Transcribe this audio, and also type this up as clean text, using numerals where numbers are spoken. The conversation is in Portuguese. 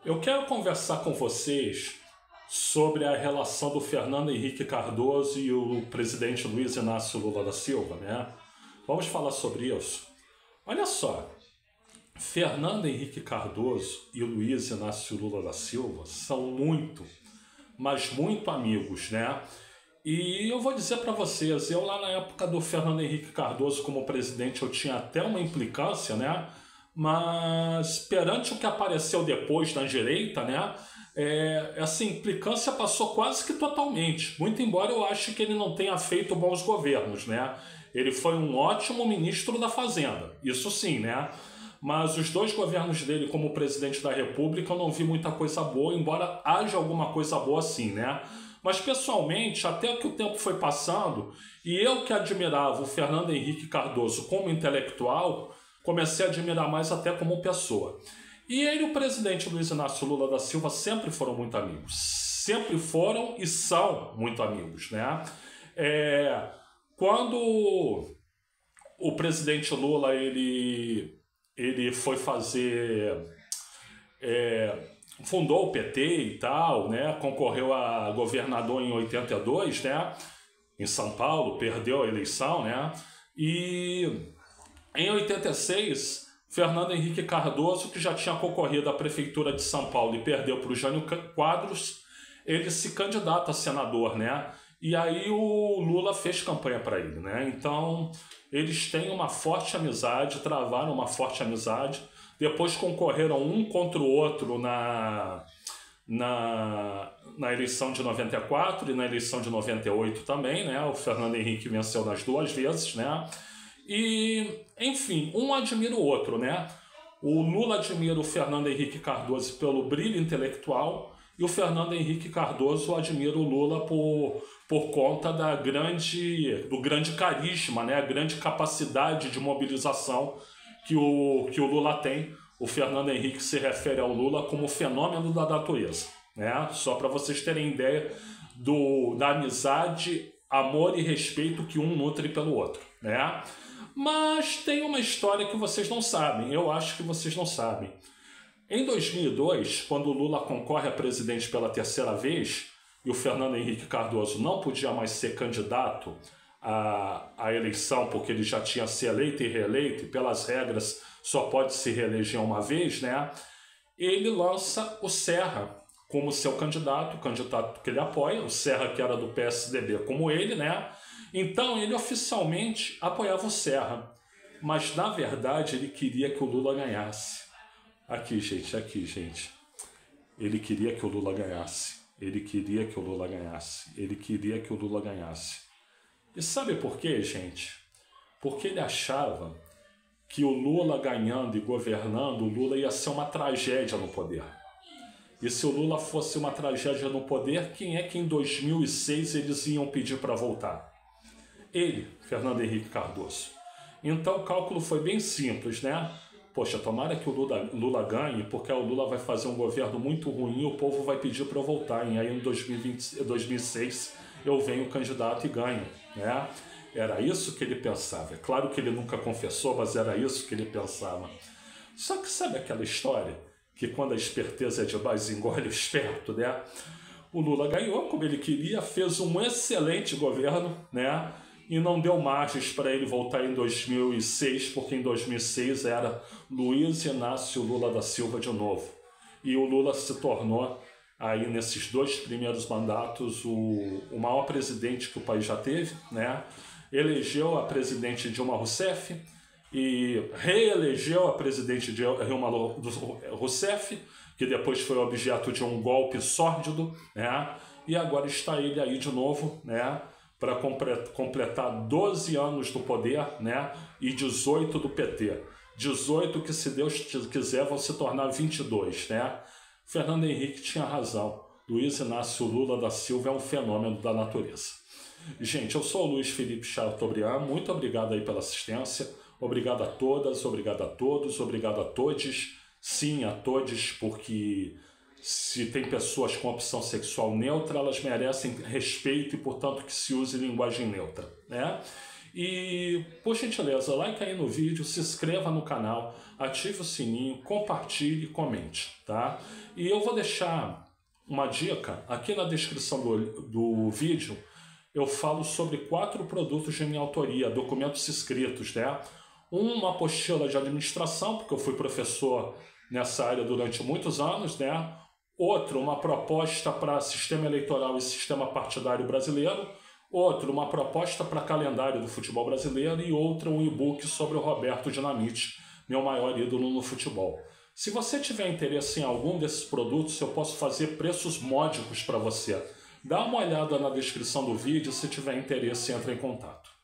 Eu quero conversar com vocês sobre a relação do Fernando Henrique Cardoso e o presidente Luiz Inácio Lula da Silva, né? Vamos falar sobre isso. Olha só, Fernando Henrique Cardoso e Luiz Inácio Lula da Silva são muito, mas muito amigos, né? E eu vou dizer para vocês, eu lá na época do Fernando Henrique Cardoso como presidente eu tinha até uma implicância, né? Mas perante o que apareceu depois na direita, né? Essa implicância passou quase que totalmente. Muito embora eu ache que ele não tenha feito bons governos, né? Ele foi um ótimo ministro da Fazenda, isso sim, né? Mas os dois governos dele como presidente da República eu não vi muita coisa boa, embora haja alguma coisa boa sim, né? Mas pessoalmente, até que o tempo foi passando, e eu que admirava o Fernando Henrique Cardoso como intelectual, comecei a admirar mais até como pessoa. E ele e o presidente Luiz Inácio Lula da Silva sempre foram muito amigos. Sempre foram e são muito amigos, né? Quando o presidente Lula ele foi fazer... fundou o PT e tal, né? Concorreu a governador em 82, né? Em São Paulo, perdeu a eleição, né? E em 86, Fernando Henrique Cardoso, que já tinha concorrido à prefeitura de São Paulo e perdeu para o Jânio Quadros, ele se candidata a senador, né? E aí o Lula fez campanha para ele, né? Então eles têm uma forte amizade, travaram uma forte amizade. Depois concorreram um contra o outro na eleição de 94 e na eleição de 98 também, né? O Fernando Henrique venceu nas duas vezes, né? E, enfim, um admira o outro, né? O Lula admira o Fernando Henrique Cardoso pelo brilho intelectual e o Fernando Henrique Cardoso admira o Lula por conta do grande carisma, né? A grande capacidade de mobilização que o Lula tem. O Fernando Henrique se refere ao Lula como fenômeno da natureza, né? Só para vocês terem ideia da amizade, amor e respeito que um nutre pelo outro, né? Mas tem uma história que vocês não sabem, eu acho que vocês não sabem. Em 2002, quando o Lula concorre a presidente pela terceira vez e o Fernando Henrique Cardoso não podia mais ser candidato à eleição porque ele já tinha se eleito e reeleito e pelas regras só pode se reeleger uma vez, né? Ele lança o Serra como seu candidato, o candidato que ele apoia, o Serra que era do PSDB como ele, né? Então ele oficialmente apoiava o Serra, mas na verdade ele queria que o Lula ganhasse. Aqui, gente. Ele queria que o Lula ganhasse. Ele queria que o Lula ganhasse. Ele queria que o Lula ganhasse. E sabe por quê, gente? Porque ele achava que o Lula ganhando e governando, o Lula ia ser uma tragédia no poder. E se o Lula fosse uma tragédia no poder, quem é que em 2006 eles iam pedir para voltar? Ele, Fernando Henrique Cardoso. Então o cálculo foi bem simples, né? Poxa, tomara que o Lula ganhe, porque o Lula vai fazer um governo muito ruim e o povo vai pedir para eu voltar. E aí em 2006 eu venho candidato e ganho, né? Era isso que ele pensava. É claro que ele nunca confessou, mas era isso que ele pensava. Só que sabe aquela história que quando a esperteza é demais engole o esperto, né? O Lula ganhou como ele queria, fez um excelente governo, né? E não deu margens para ele voltar em 2006, porque em 2006 era Luiz Inácio Lula da Silva de novo. E o Lula se tornou, aí nesses dois primeiros mandatos, o maior presidente que o país já teve, né? Elegeu a presidente Dilma Rousseff e reelegeu a presidente Dilma Rousseff, que depois foi objeto de um golpe sórdido, né? E agora está ele aí de novo, né? Para completar 12 anos do poder, né? E 18 do PT. 18 que, se Deus quiser, vão se tornar 22, né? Fernando Henrique tinha razão. Luiz Inácio Lula da Silva é um fenômeno da natureza. Gente, eu sou o Luiz Felipe Chateaubriand. Muito obrigado aí pela assistência. Obrigado a todas, obrigado a todos, obrigado a todos. Sim, a todos, porque... se tem pessoas com opção sexual neutra, elas merecem respeito e, portanto, que se use linguagem neutra, né? E, por gentileza, like aí no vídeo, se inscreva no canal, ative o sininho, compartilhe e comente, tá? E eu vou deixar uma dica aqui na descrição do vídeo. Eu falo sobre 4 produtos de minha autoria, documentos escritos, né? Uma apostila de administração, porque eu fui professor nessa área durante muitos anos, né? Outro, uma proposta para sistema eleitoral e sistema partidário brasileiro. Outro, uma proposta para calendário do futebol brasileiro. E outro, um e-book sobre o Roberto Dinamite, meu maior ídolo no futebol. Se você tiver interesse em algum desses produtos, eu posso fazer preços módicos para você. Dá uma olhada na descrição do vídeo, se tiver interesse, entre em contato.